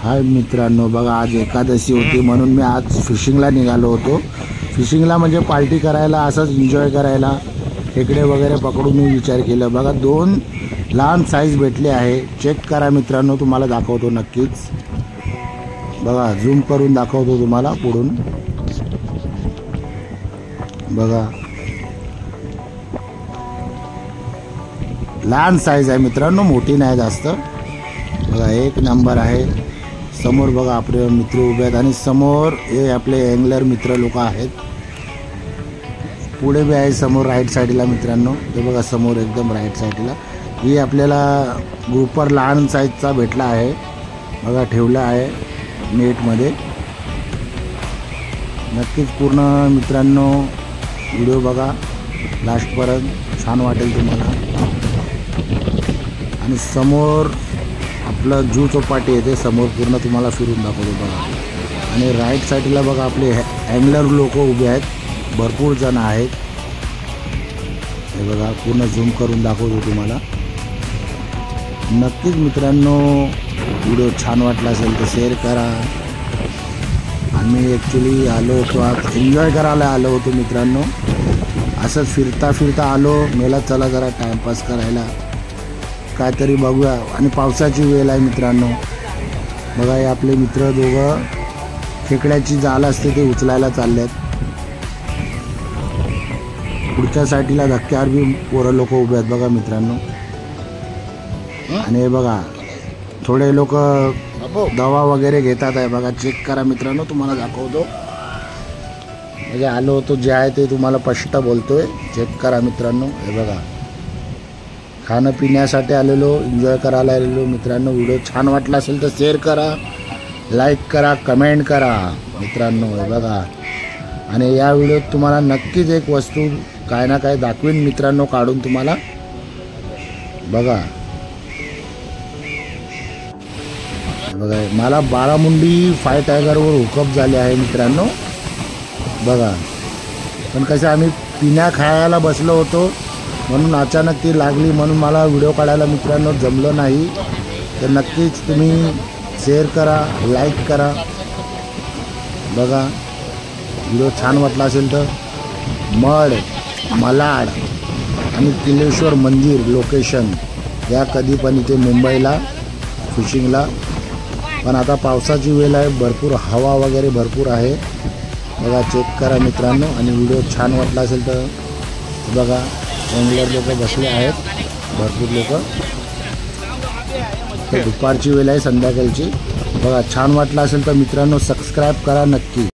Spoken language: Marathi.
हाय मित्रांनो, बघा आज एकादशी होती म्हणून मी आज फिशिंगला निघालो होतो। फिशिंगला म्हणजे पार्टी करायला, असंच एन्जॉय करायला, खेकडे वगैरे पकडून मी विचार केला। बघा 2 लहान साईज भेटले आहे, चेक करा मित्रांनो, तुम्हाला दाखवतो नक्कीच। बघा झूम करून दाखवतो तुम्हाला पुढून। बघा लहान साईज आहे मित्रांनो, मोठी नाही जास्त। बघा एक नंबर आहे। समोर बघा आपले मित्र उभे आहेत आणि समोर हे आपले एंगलर मित्र लोक आहेत। पुढे बी आहे समोर राईट साईडला मित्रांनो, ते बघा समोर एकदम राईट साईडला ही आपल्याला ग्रुपर लहान साईजचा भेटला आहे। बघा ठेवला आहे नेटमध्ये। नक्कीच पूर्ण मित्रांनो व्हिडिओ बघा लास्टपर्यंत, छान वाटेल तुम्हाला। आणि समोर आपलं जू चौपाटी येते, समोर पूर्ण तुम्हाला फिरून दाखवतो बघा। आणि राईट साईडला बघा आपले अँगलर लोक उभे आहेत, भरपूर जण आहेत। हे बघा पूर्ण झूम करून दाखवतो तुम्हाला। नक्कीच मित्रांनो व्हिडिओ छान वाटला असेल तर शेअर करा। आम्ही ॲक्च्युली आलो होतो आज एन्जॉय करायला आलो होतो मित्रांनो, असंच फिरता फिरता आलो। मेला चला जरा टाइमपास करायला काहीतरी बघूया। आणि पावसाची वेळ आहे मित्रांनो। बघा हे आपले मित्र दोघं खेकड्याची जाळ असते ते उचलायला चाललेत। पुढच्या साईडला धक्क्यावर बी पोरं लोक उभे आहेत बघा मित्रांनो। आणि हे बघा थोडे लोक दवा वगैरे घेतात आहे बघा, चेक करा मित्रांनो, तुम्हाला दाखवतो। म्हणजे आलो होतो जे आहे ते तुम्हाला स्पष्ट बोलतोय, चेक करा मित्रांनो। हे बघा खाणं पिण्यासाठी आलेलो, एन्जॉय करायला आलेलो मित्रांनो। व्हिडिओ छान वाटला असेल तर शेअर करा, लाईक करा, कमेंट करा मित्रांनो। हे बघा आणि या व्हिडिओत तुम्हाला नक्कीच एक वस्तू काय ना काय दाखवीन मित्रांनो काढून तुम्हाला। बघा बघा मला बारामुंडी फाय टायगरवर हुकअप झाले आहे मित्रांनो। बघा पण कसं आम्ही पिण्या खायला बसलो होतो म्हणून अचानक ती लागली, म्हणून मला व्हिडिओ काढायला मित्रांनो जमलं नाही। तर नक्कीच तुम्ही शेअर करा, लाईक करा। बघा व्हिडिओ छान वाटला असेल तर मड, मलाड आणि किल्लेश्वर मंदिर लोकेशन या कधी पण इथे मुंबईला फिशिंगला। पण आता पावसाची वेळ आहे, भरपूर हवा वगैरे भरपूर आहे। बघा चेक करा मित्रांनो। आणि व्हिडिओ छान वाटला असेल तर बघा एंगलर लोक बसले आहेत, भरपूर लोक। दुपारची वेळ आहे, संध्याकाळची। बघा छान वाटला असेल तर मित्रांनो सबस्क्राईब करा नक्की।